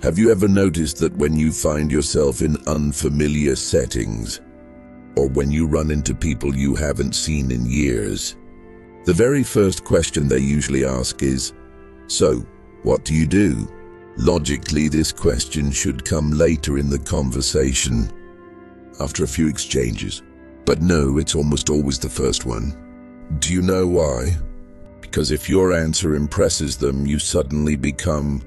Have you ever noticed that when you find yourself in unfamiliar settings, or when you run into people you haven't seen in years, the very first question they usually ask is, "So, what do you do?" Logically, this question should come later in the conversation, after a few exchanges. But no, it's almost always the first one. Do you know why? Because if your answer impresses them, you suddenly become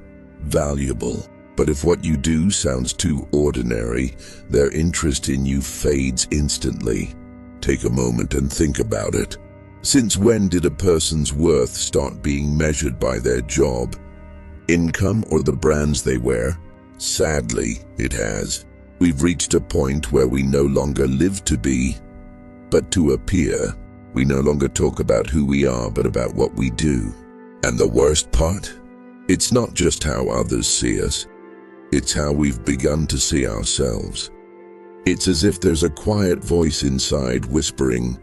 valuable. But if what you do sounds too ordinary, their interest in you fades instantly. Take a moment and think about it. Since when did a person's worth start being measured by their job, income, or the brands they wear? Sadly, it has. We've reached a point where we no longer live to be, but to appear. We no longer talk about who we are, but about what we do. And the worst part? It's not just how others see us. It's how we've begun to see ourselves. It's as if there's a quiet voice inside whispering,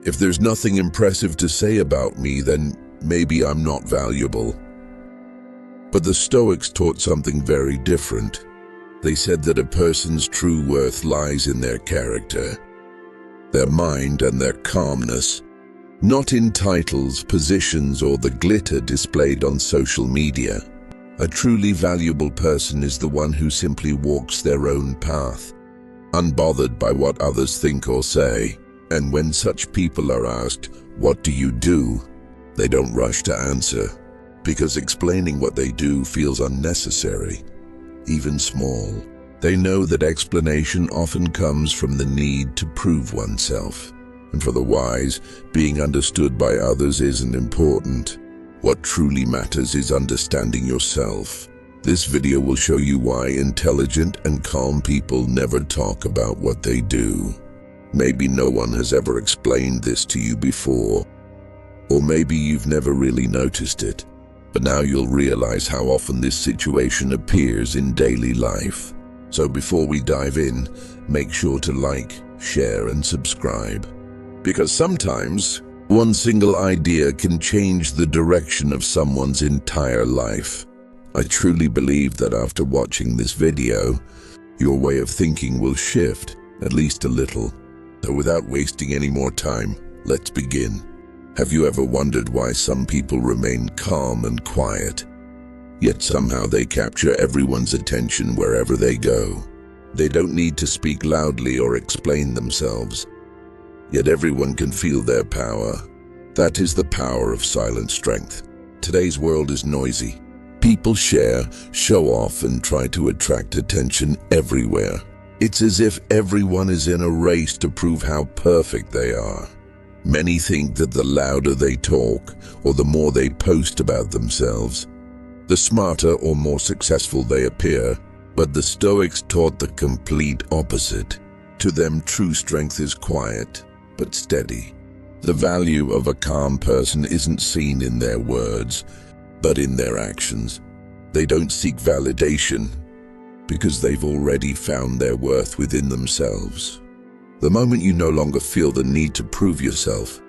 "If there's nothing impressive to say about me, then maybe I'm not valuable." But the Stoics taught something very different. They said that a person's true worth lies in their character, their mind, and their calmness, not in titles, positions, or the glitter displayed on social media. A truly valuable person is the one who simply walks their own path, unbothered by what others think or say. And when such people are asked, "What do you do?" they don't rush to answer, because explaining what they do feels unnecessary, even small. They know that explanation often comes from the need to prove oneself. And for the wise, being understood by others isn't important. What truly matters is understanding yourself. This video will show you why intelligent and calm people never talk about what they do. Maybe no one has ever explained this to you before, or maybe you've never really noticed it. But now you'll realize how often this situation appears in daily life. So before we dive in, make sure to like, share, and subscribe. Because sometimes one single idea can change the direction of someone's entire life. I truly believe that after watching this video, your way of thinking will shift, at least a little. So without wasting any more time, let's begin. Have you ever wondered why some people remain calm and quiet, yet somehow they capture everyone's attention wherever they go? They don't need to speak loudly or explain themselves, yet everyone can feel their power. That is the power of silent strength. Today's world is noisy. People share, show off, and try to attract attention everywhere. It's as if everyone is in a race to prove how perfect they are. Many think that the louder they talk, or the more they post about themselves, the smarter or more successful they appear. But the Stoics taught the complete opposite. To them, true strength is quiet, but steady. The value of a calm person isn't seen in their words, but in their actions. They don't seek validation, because they've already found their worth within themselves. The moment you no longer feel the need to prove yourself,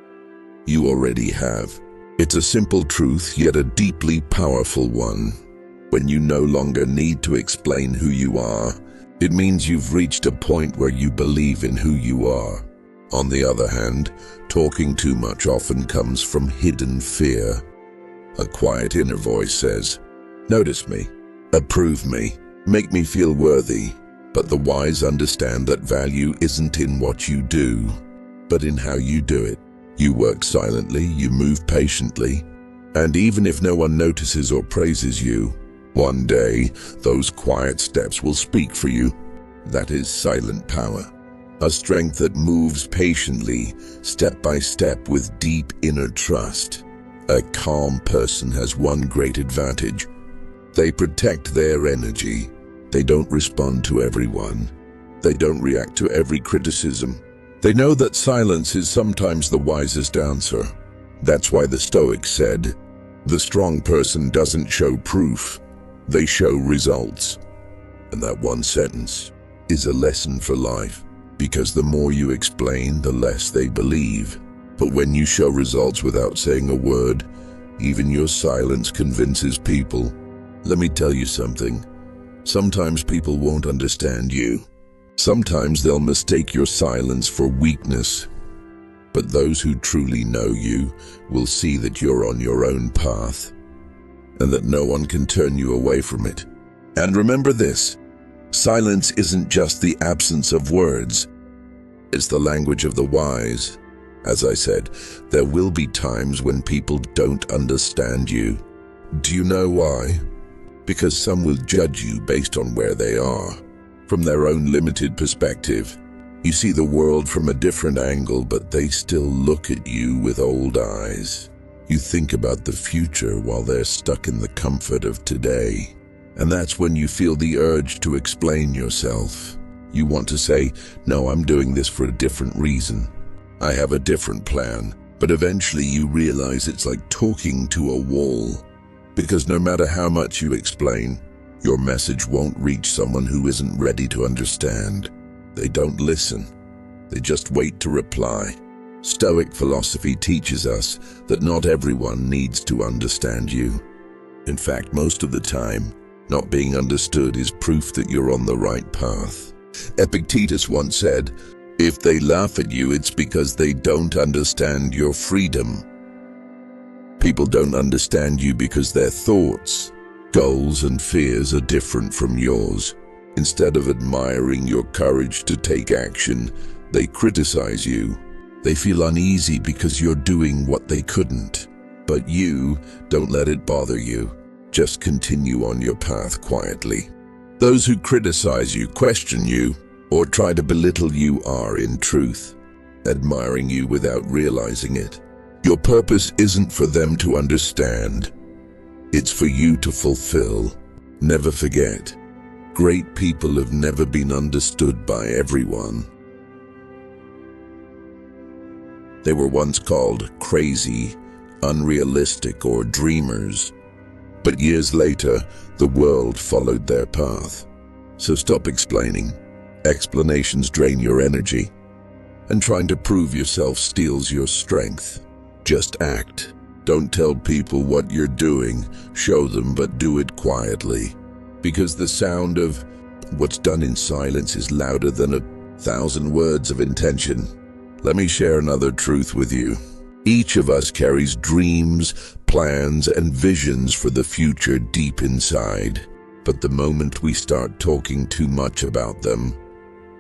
you already have. It's a simple truth, yet a deeply powerful one. When you no longer need to explain who you are, it means you've reached a point where you believe in who you are. On the other hand, talking too much often comes from hidden fear. A quiet inner voice says, "Notice me, approve me, make me feel worthy." But the wise understand that value isn't in what you do, but in how you do it. You work silently, you move patiently, and even if no one notices or praises you, one day those quiet steps will speak for you. That is silent power. A strength that moves patiently, step by step, with deep inner trust. A calm person has one great advantage. They protect their energy. They don't respond to everyone. They don't react to every criticism. They know that silence is sometimes the wisest answer. That's why the Stoics said, "The strong person doesn't show proof, they show results." And that one sentence is a lesson for life, because the more you explain, the less they believe. But when you show results without saying a word, even your silence convinces people. Let me tell you something. Sometimes people won't understand you. Sometimes they'll mistake your silence for weakness. But those who truly know you will see that you're on your own path, and that no one can turn you away from it. And remember this, silence isn't just the absence of words, it's the language of the wise. As I said, there will be times when people don't understand you. Do you know why? Because some will judge you based on where they are, from their own limited perspective. You see the world from a different angle, but they still look at you with old eyes. You think about the future while they're stuck in the comfort of today. And that's when you feel the urge to explain yourself. You want to say, no, I'm doing this for a different reason. I have a different plan. But eventually you realize it's like talking to a wall. Because no matter how much you explain, your message won't reach someone who isn't ready to understand. They don't listen. They just wait to reply. Stoic philosophy teaches us that not everyone needs to understand you. In fact, most of the time, not being understood is proof that you're on the right path. Epictetus once said, if they laugh at you, it's because they don't understand your freedom. People don't understand you because their thoughts, goals, and fears are different from yours. Instead of admiring your courage to take action, they criticize you. They feel uneasy because you're doing what they couldn't. But you don't let it bother you. Just continue on your path quietly. Those who criticize you, question you, or try to belittle you are, in truth, admiring you without realizing it. Your purpose isn't for them to understand. It's for you to fulfill. Never forget, great people have never been understood by everyone. They were once called crazy, unrealistic, or dreamers. But years later, the world followed their path. So stop explaining. Explanations drain your energy, and trying to prove yourself steals your strength. Just act. Don't tell people what you're doing. Show them, but do it quietly. Because the sound of what's done in silence is louder than 1,000 words of intention. Let me share another truth with you. Each of us carries dreams, plans, and visions for the future deep inside. But the moment we start talking too much about them,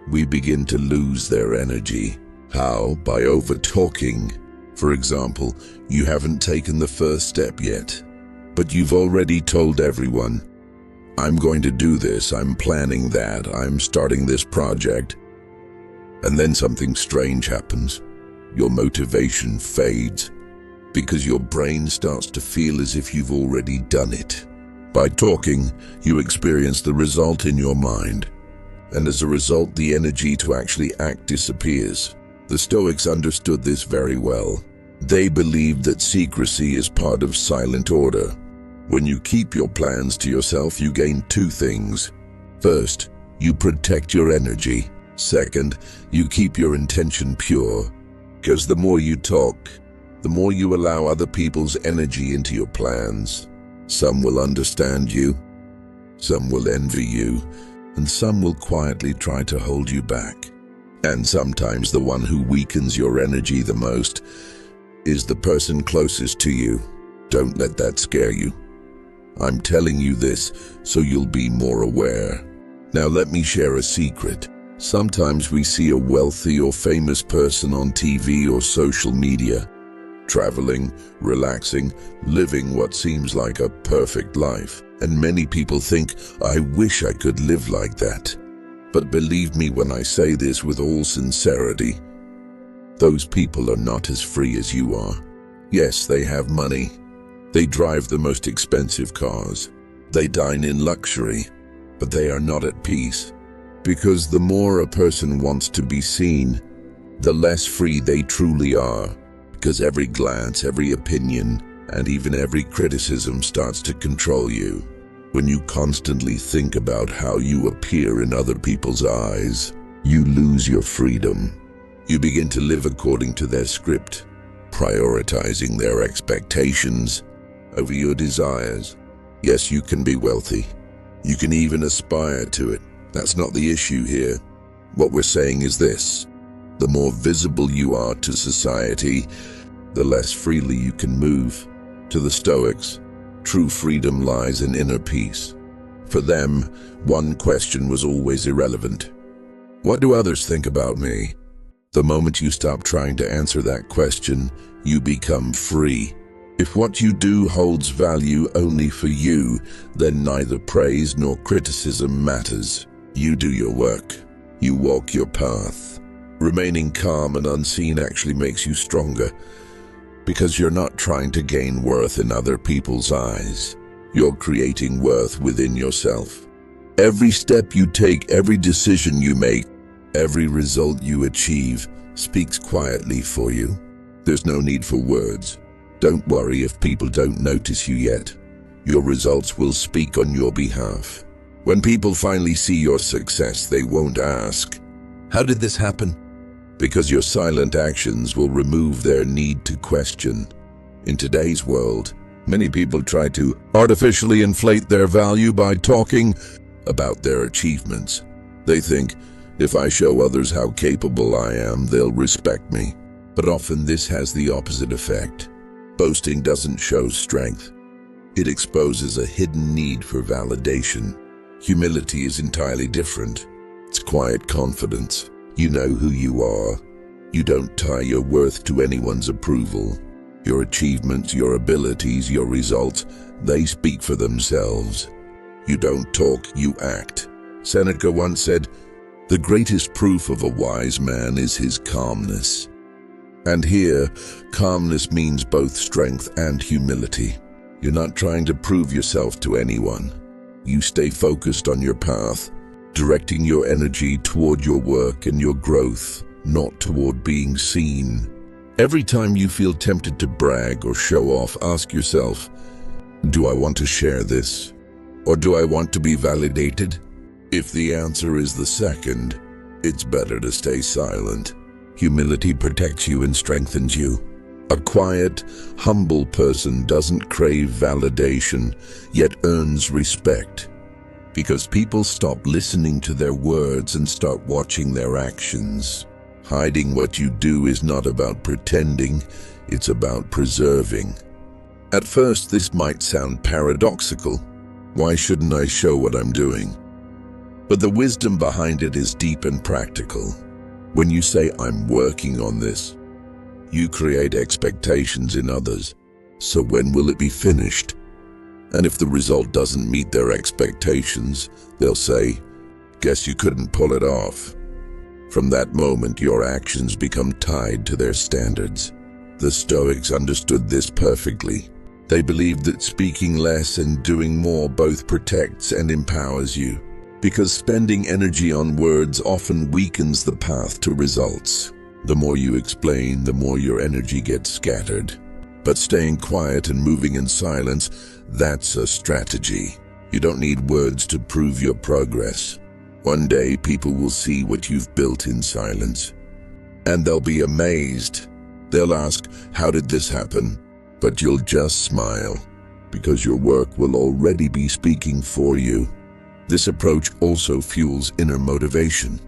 we begin to lose their energy. How? By over-talking. For example, you haven't taken the first step yet, but you've already told everyone, I'm going to do this, I'm planning that, I'm starting this project. And then something strange happens. Your motivation fades because your brain starts to feel as if you've already done it. By talking, you experience the result in your mind, and as a result, the energy to actually act disappears. The Stoics understood this very well. They believed that secrecy is part of silent order. When you keep your plans to yourself, you gain two things. First, you protect your energy. Second, you keep your intention pure. Because the more you talk, the more you allow other people's energy into your plans. Some will understand you, some will envy you, and some will quietly try to hold you back. And sometimes the one who weakens your energy the most is the person closest to you. Don't let that scare you. I'm telling you this so you'll be more aware. Now let me share a secret. Sometimes we see a wealthy or famous person on TV or social media, traveling, relaxing, living what seems like a perfect life. And many people think, I wish I could live like that. But believe me when I say this with all sincerity, those people are not as free as you are. Yes, they have money. They drive the most expensive cars. They dine in luxury, but they are not at peace. Because the more a person wants to be seen, the less free they truly are. Because every glance, every opinion, and even every criticism starts to control you. When you constantly think about how you appear in other people's eyes, you lose your freedom. You begin to live according to their script, prioritizing their expectations over your desires. Yes, you can be wealthy, You can even aspire to it. That's not the issue here. What we're saying is this: the more visible you are to society, the less freely you can move. To the Stoics, true freedom lies in inner peace. For them, one question was always irrelevant. What do others think about me? The moment you stop trying to answer that question, you become free. If what you do holds value only for you, then neither praise nor criticism matters. You do your work. You walk your path. Remaining calm and unseen actually makes you stronger, because you're not trying to gain worth in other people's eyes. You're creating worth within yourself. Every step you take, every decision you make, every result you achieve speaks quietly for you. There's no need for words. Don't worry if people don't notice you yet. Your results will speak on your behalf. When people finally see your success, they won't ask, "How did this happen?" Because your silent actions will remove their need to question. In today's world, many people try to artificially inflate their value by talking about their achievements. They think, if I show others how capable I am, they'll respect me. But often this has the opposite effect. Boasting doesn't show strength. It exposes a hidden need for validation. Humility is entirely different. It's quiet confidence. You know who you are. You don't tie your worth to anyone's approval. Your achievements, your abilities, your results, they speak for themselves. You don't talk, you act. Seneca once said, "The greatest proof of a wise man is his calmness." And here, calmness means both strength and humility. You're not trying to prove yourself to anyone. You stay focused on your path, directing your energy toward your work and your growth, not toward being seen. Every time you feel tempted to brag or show off, ask yourself, do I want to share this? Or do I want to be validated? If the answer is the second, it's better to stay silent. Humility protects you and strengthens you. A quiet, humble person doesn't crave validation, yet earns respect. Because people stop listening to their words and start watching their actions. Hiding what you do is not about pretending, it's about preserving. At first, this might sound paradoxical. Why shouldn't I show what I'm doing? But the wisdom behind it is deep and practical. When you say, "I'm working on this," you create expectations in others. So when will it be finished? And if the result doesn't meet their expectations, they'll say, "Guess you couldn't pull it off." From that moment, your actions become tied to their standards. The Stoics understood this perfectly. They believed that speaking less and doing more both protects and empowers you, because spending energy on words often weakens the path to results. The more you explain, the more your energy gets scattered. But staying quiet and moving in silence, that's a strategy. You don't need words to prove your progress. One day, people will see what you've built in silence. And they'll be amazed. They'll ask, "How did this happen?" But you'll just smile, because your work will already be speaking for you. This approach also fuels inner motivation,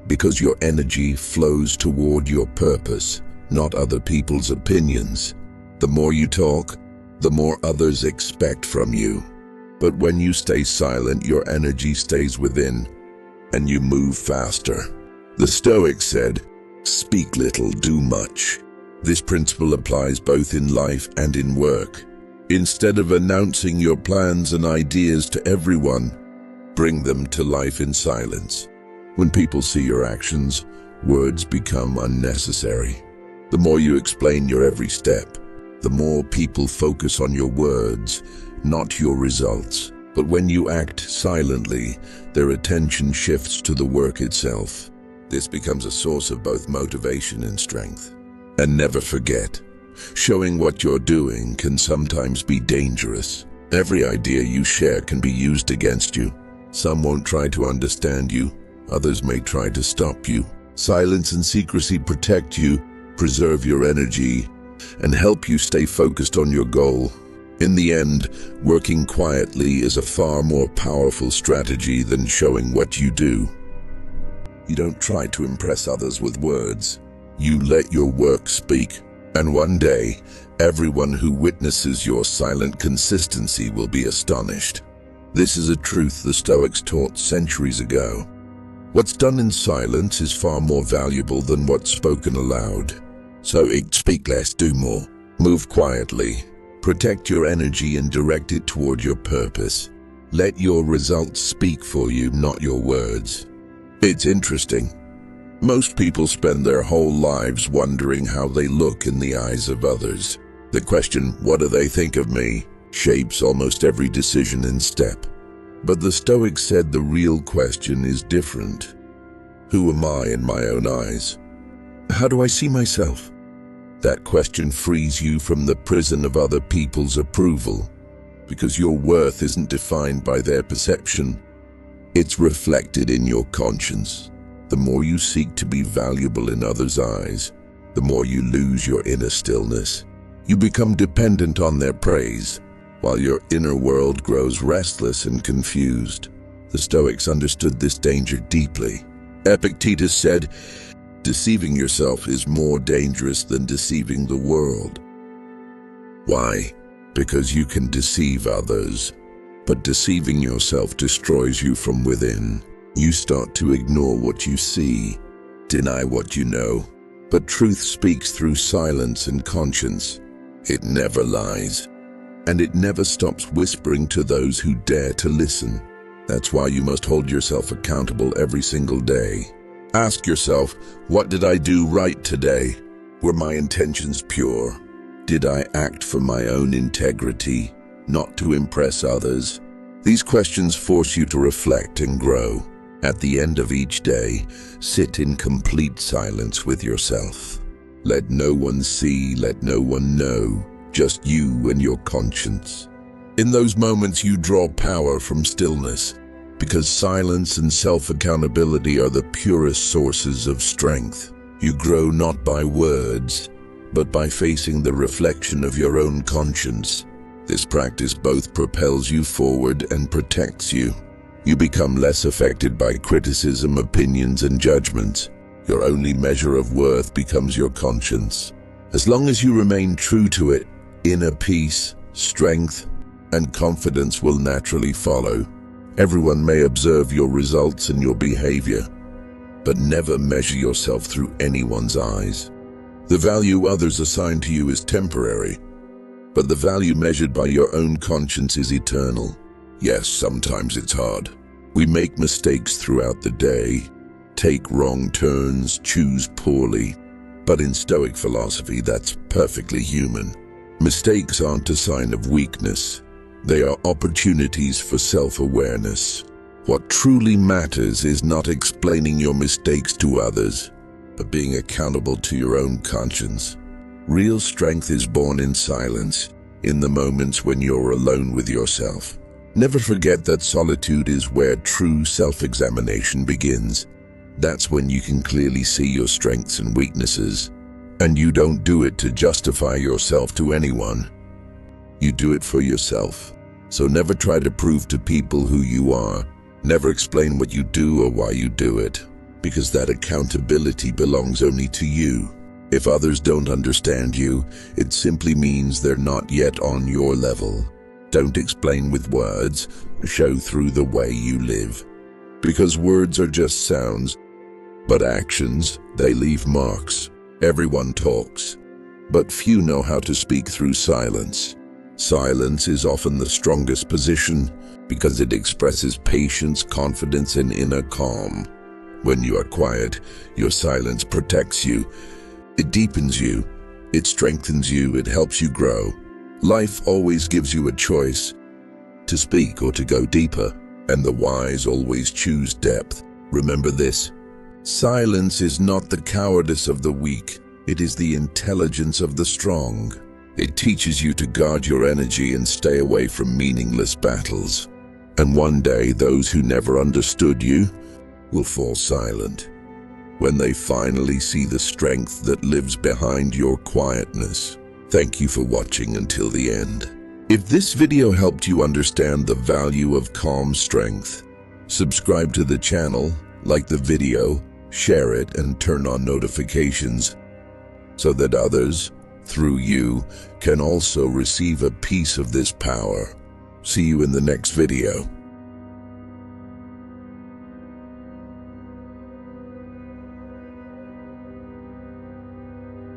because your energy flows toward your purpose, not other people's opinions. The more you talk, the more others expect from you. But when you stay silent, your energy stays within, and you move faster. The Stoics said, "Speak little, do much." This principle applies both in life and in work. Instead of announcing your plans and ideas to everyone, bring them to life in silence. When people see your actions, words become unnecessary. The more you explain your every step, the more people focus on your words, not your results. But when you act silently, their attention shifts to the work itself. This becomes a source of both motivation and strength. And never forget, showing what you're doing can sometimes be dangerous. Every idea you share can be used against you. Some won't try to understand you, others may try to stop you. Silence and secrecy protect you, preserve your energy, and help you stay focused on your goal. In the end, working quietly is a far more powerful strategy than showing what you do. You don't try to impress others with words. You let your work speak. And one day, everyone who witnesses your silent consistency will be astonished. This is a truth the Stoics taught centuries ago. What's done in silence is far more valuable than what's spoken aloud. So speak less, do more. Move quietly. Protect your energy and direct it toward your purpose. Let your results speak for you, not your words. It's interesting. Most people spend their whole lives wondering how they look in the eyes of others. The question, what do they think of me, shapes almost every decision and step. But the Stoics said the real question is different. Who am I in my own eyes? How do I see myself? That question frees you from the prison of other people's approval, because your worth isn't defined by their perception. It's reflected in your conscience. The more you seek to be valuable in others' eyes, the more you lose your inner stillness. You become dependent on their praise, while your inner world grows restless and confused. The Stoics understood this danger deeply. Epictetus said, "Deceiving yourself is more dangerous than deceiving the world." Why? Because you can deceive others, but deceiving yourself destroys you from within. You start to ignore what you see, deny what you know. But truth speaks through silence and conscience. It never lies, and it never stops whispering to those who dare to listen. That's why you must hold yourself accountable every single day. Ask yourself, what did I do right today? Were my intentions pure? Did I act for my own integrity, not to impress others? These questions force you to reflect and grow. At the end of each day, sit in complete silence with yourself. Let no one see, let no one know, just you and your conscience. In those moments you draw power from stillness, because silence and self-accountability are the purest sources of strength. You grow not by words, but by facing the reflection of your own conscience. This practice both propels you forward and protects you. You become less affected by criticism, opinions, and judgments. Your only measure of worth becomes your conscience. As long as you remain true to it, inner peace, strength, and confidence will naturally follow. Everyone may observe your results and your behavior, but never measure yourself through anyone's eyes. The value others assign to you is temporary, but the value measured by your own conscience is eternal. Yes, sometimes it's hard. We make mistakes throughout the day, take wrong turns, choose poorly. But in Stoic philosophy, that's perfectly human. Mistakes aren't a sign of weakness. They are opportunities for self-awareness. What truly matters is not explaining your mistakes to others, but being accountable to your own conscience. Real strength is born in silence, in the moments when you're alone with yourself. Never forget that solitude is where true self-examination begins. That's when you can clearly see your strengths and weaknesses. And you don't do it to justify yourself to anyone. You do it for yourself. So never try to prove to people who you are. Never explain what you do or why you do it, because that accountability belongs only to you. If others don't understand you, it simply means they're not yet on your level. Don't explain with words, show through the way you live. Because words are just sounds, but actions, they leave marks. Everyone talks, but few know how to speak through silence. Silence is often the strongest position because it expresses patience, confidence, and inner calm. When you are quiet, your silence protects you. It deepens you. It strengthens you. It helps you grow. Life always gives you a choice, to speak or to go deeper, and the wise always choose depth. Remember this: silence is not the cowardice of the weak, it is the intelligence of the strong. It teaches you to guard your energy and stay away from meaningless battles. And one day, those who never understood you will fall silent when they finally see the strength that lives behind your quietness. Thank you for watching until the end. If this video helped you understand the value of calm strength, subscribe to the channel, like the video, share it, and turn on notifications so that others, through you, can also receive a piece of this power. See you in the next video.